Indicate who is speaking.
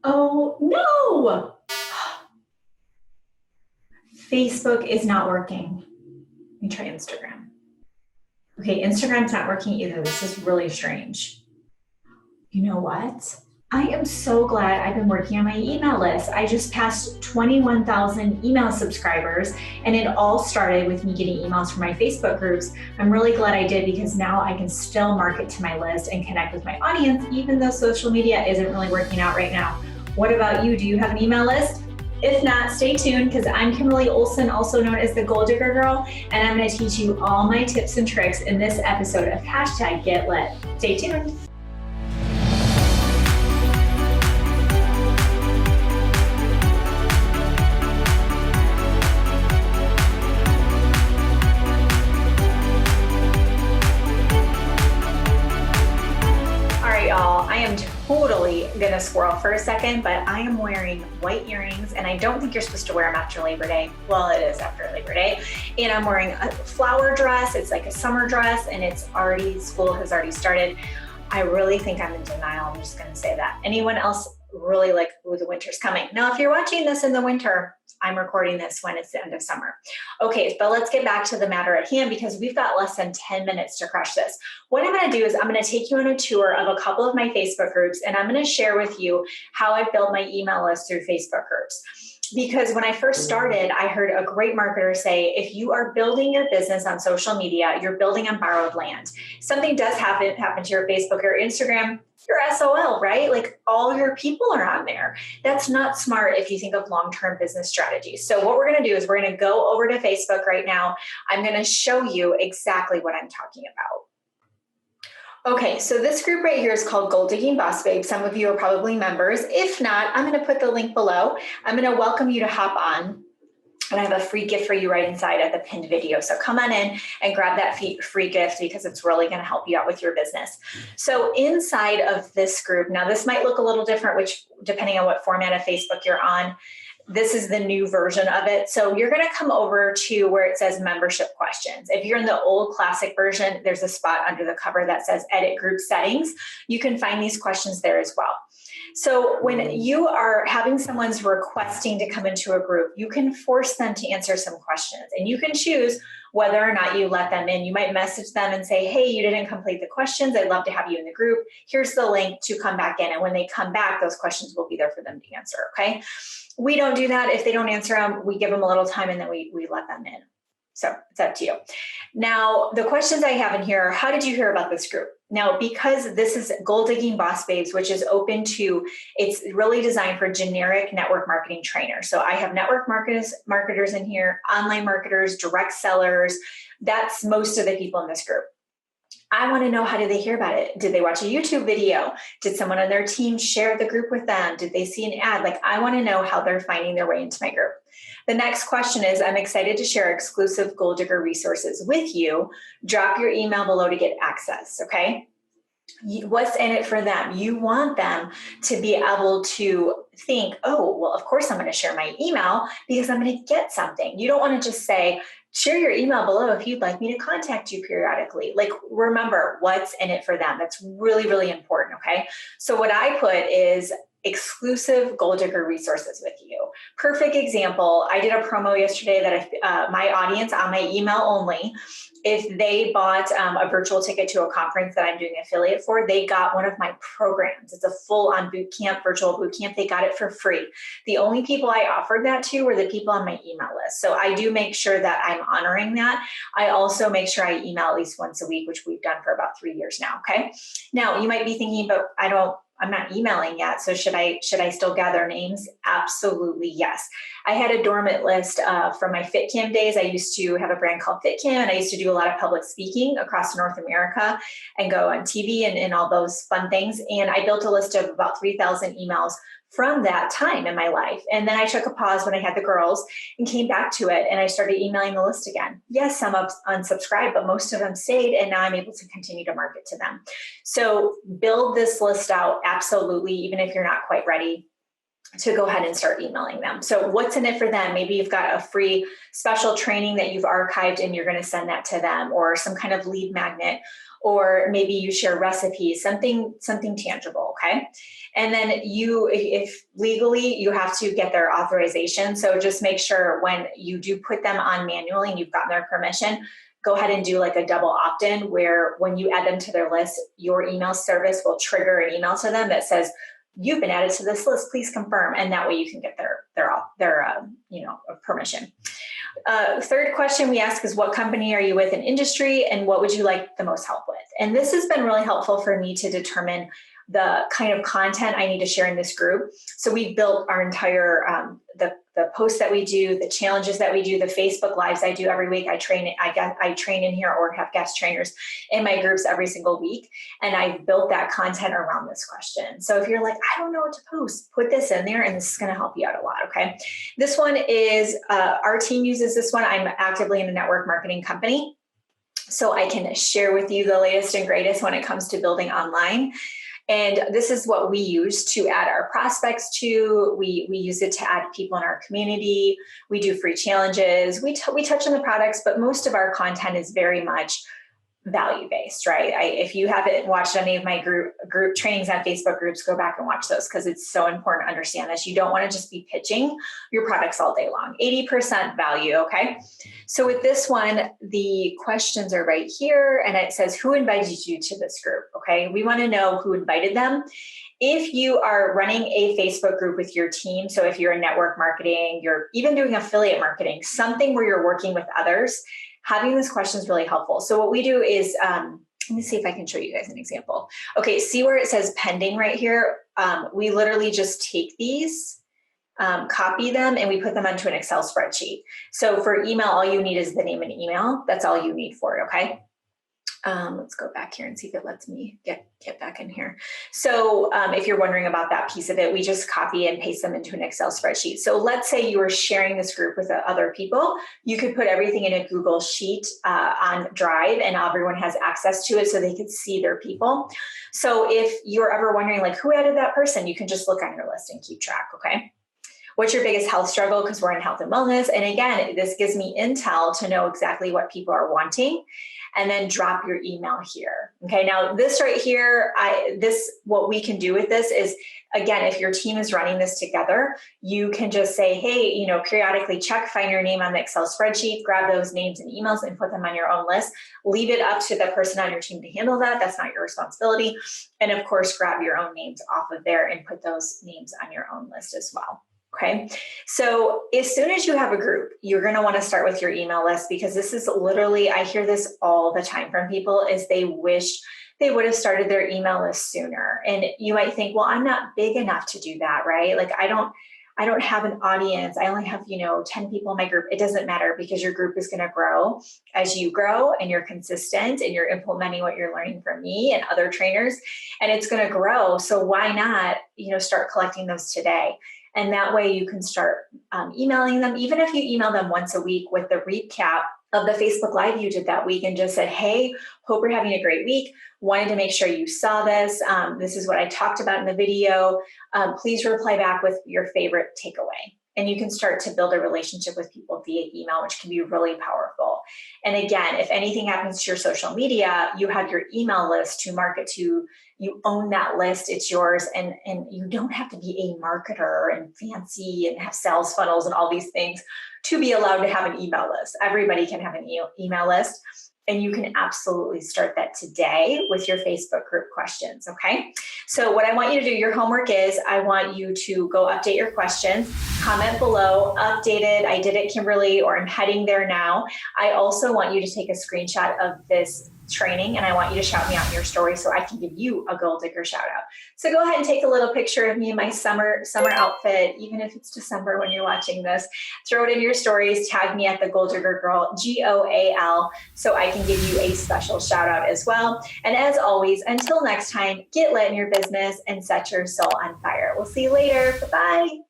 Speaker 1: Oh no! Facebook is not working. Let me try Instagram. Okay, Instagram's not working either. This is really strange. You know what? I am so glad I've been working on my email list. I just passed 21,000 email subscribers, and it all started with me getting emails from my Facebook groups. I'm really glad I did, because now I can still market to my list and connect with my audience, even though social media isn't really working out right now. What about you? Do you have an email list? If not, stay tuned, because I'm Kimberly Olson, also known as the Goal Digger Girl, and I'm going to teach you all my tips and tricks in this episode of #GetLit. Stay tuned. I am totally gonna swirl for a second, but I am wearing white earrings, and I don't think you're supposed to wear them after Labor Day. Well, it is after Labor Day. And I'm wearing a flower dress. It's like a summer dress, and school has already started. I really think I'm in denial. I'm just gonna say that. Anyone else really like, ooh, the winter's coming? Now, if you're watching this in the winter, I'm recording this when it's the end of summer. Okay, but let's get back to the matter at hand, because we've got less than 10 minutes to crush this. What I'm going to do is I'm going to take you on a tour of a couple of my Facebook groups, and I'm going to share with you how I built my email list through Facebook groups. Because when I first started, I heard a great marketer say, if you are building your business on social media, you're building on borrowed land. Something does happen to your Facebook or Instagram, you're SOL, right? Like all your people are on there. That's not smart if you think of long-term business strategies. So what we're going to do is we're going to go over to Facebook right now. I'm going to show you exactly what I'm talking about. Okay, so this group right here is called Gold Digging Boss Babe. Some of you are probably members. If not, I'm going to put the link below. I'm going to welcome you to hop on. And I have a free gift for you right inside of the pinned video. So come on in and grab that free gift, because it's really going to help you out with your business. So inside of this group, now this might look a little different, which depending on what format of Facebook you're on, this is the new version of it. So you're going to come over to where it says membership questions. If you're in the old classic version, there's a spot under the cover that says edit group settings. You can find these questions there as well. So when you are having someone's requesting to come into a group, you can force them to answer some questions, and you can choose whether or not you let them in. You might message them and say, hey, you didn't complete the questions. I'd love to have you in the group. Here's the link to come back in. And when they come back, those questions will be there for them to answer, okay? We don't do that. If they don't answer them, we give them a little time and then we let them in. So it's up to you. Now, the questions I have in here are, how did you hear about this group? Now, because this is Gold Digging Boss Babes, which is open to, it's really designed for generic network marketing trainers. So I have network marketers in here, online marketers, direct sellers. That's most of the people in this group. I want to know, how did they hear about it? Did they watch a YouTube video? Did someone on their team share the group with them? Did they see an ad? Like, I want to know how they're finding their way into my group. The next question is, I'm excited to share exclusive Gold Digger resources with you. Drop your email below to get access, okay? What's in it for them? You want them to be able to think, oh, well, of course I'm going to share my email because I'm going to get something. You don't want to just say, share your email below if you'd like me to contact you periodically. Like, remember what's in it for them. That's really, really important, okay? So what I put is exclusive Gold Digger resources with you. Perfect example. I did a promo yesterday that my audience on my email only, if they bought a virtual ticket to a conference that I'm doing affiliate for, they got one of my programs. It's a full-on boot camp, virtual boot camp. They got it for free. The only people I offered that to were the people on my email list. So I do make sure that I'm honoring that. I also make sure I email at least once a week, which we've done for about 3 years now. Okay. Now you might be thinking, but I'm not emailing yet. So should I still gather names? Absolutely, yes. I had a dormant list from my FitCam days. I used to have a brand called FitCam, and I used to do a lot of public speaking across North America and go on TV and all those fun things. And I built a list of about 3,000 emails from that time in my life. And then I took a pause when I had the girls and came back to it, and I started emailing the list again. Yes, some unsubscribed, but most of them stayed, and now I'm able to continue to market to them. So build this list out, absolutely, even if you're not quite ready. to go ahead and start emailing them. So what's in it for them? Maybe you've got a free special training that you've archived and you're going to send that to them, or some kind of lead magnet, or maybe you share recipes, something tangible. Okay. And then if legally you have to get their authorization. So just make sure when you do put them on manually and you've gotten their permission, go ahead and do like a double opt-in, where when you add them to their list, your email service will trigger an email to them that says, you've been added to this list, please confirm. And that way you can get their permission. Third question we ask is, what company are you with in industry, and what would you like the most help with? And this has been really helpful for me to determine the kind of content I need to share in this group. So we've built our entire, the posts that we do, the challenges that we do, the Facebook lives I do every week. I train in here or have guest trainers in my groups every single week. And I've built that content around this question. So if you're like, I don't know what to post, put this in there and this is going to help you out a lot. Okay. This one is, our team uses this one. I'm actively in a network marketing company, so I can share with you the latest and greatest when it comes to building online. And this is what we use to add our prospects to. We use it to add people in our community. We do free challenges. We touch on the products, but most of our content is very much value-based, right? If you haven't watched any of my group trainings on Facebook groups, go back and watch those, because it's so important to understand this. You don't want to just be pitching your products all day long. 80% value, okay? So with this one, the questions are right here, and it says, who invited you to this group, okay? We want to know who invited them. If you are running a Facebook group with your team, so if you're in network marketing, you're even doing affiliate marketing, something where you're working with others, having this question is really helpful. So what we do is, let me see if I can show you guys an example. Okay, see where it says pending right here? We literally just take these, copy them, and we put them onto an Excel spreadsheet. So for email, all you need is the name and email. That's all you need for it, okay? Let's go back here and see if it lets me get back in here. So if you're wondering about that piece of it, we just copy and paste them into an Excel spreadsheet. So let's say you were sharing this group with other people. You could put everything in a Google Sheet on Drive, and everyone has access to it so they could see their people. So if you're ever wondering, like, who added that person, you can just look on your list and keep track, okay? What's your biggest health struggle? Because we're in health and wellness. And again, this gives me intel to know exactly what people are wanting, and then drop your email here. Okay, now this right here, what we can do with this is, again, if your team is running this together, you can just say, hey, periodically check, find your name on the Excel spreadsheet, grab those names and emails and put them on your own list. Leave it up to the person on your team to handle that. That's not your responsibility. And of course, grab your own names off of there and put those names on your own list as well. Okay. So as soon as you have a group, you're going to want to start with your email list, because this is literally, I hear this all the time from people, is they wish they would have started their email list sooner. And you might think, well, I'm not big enough to do that, right? Like I don't have an audience. I only have, 10 people in my group. It doesn't matter, because your group is going to grow as you grow and you're consistent and you're implementing what you're learning from me and other trainers, and it's going to grow. So why not, start collecting those today? And that way you can start emailing them, even if you email them once a week with the recap of the Facebook Live you did that week and just said, hey, hope you're having a great week. Wanted to make sure you saw this. This is what I talked about in the video. Please reply back with your favorite takeaway. And you can start to build a relationship with people via email, which can be really powerful. And again, if anything happens to your social media, you have your email list to market to. You own that list, it's yours, and you don't have to be a marketer and fancy and have sales funnels and all these things to be allowed to have an email list. Everybody can have an email list, and you can absolutely start that today with your Facebook group questions, okay? So what I want you to do, your homework is, I want you to go update your questions, comment below, updated, I did it, Kimberly, or I'm heading there now. I also want you to take a screenshot of this training, and I want you to shout me out in your story so I can give you a Goal Digger shout out. So go ahead and take a little picture of me in my summer outfit, even if it's December when you're watching this. Throw it in your stories, tag me at the Goal Digger Girl, GOAL, so I can give you a special shout out as well. And as always, until next time, get lit in your business and set your soul on fire. We'll see you later. Bye-bye.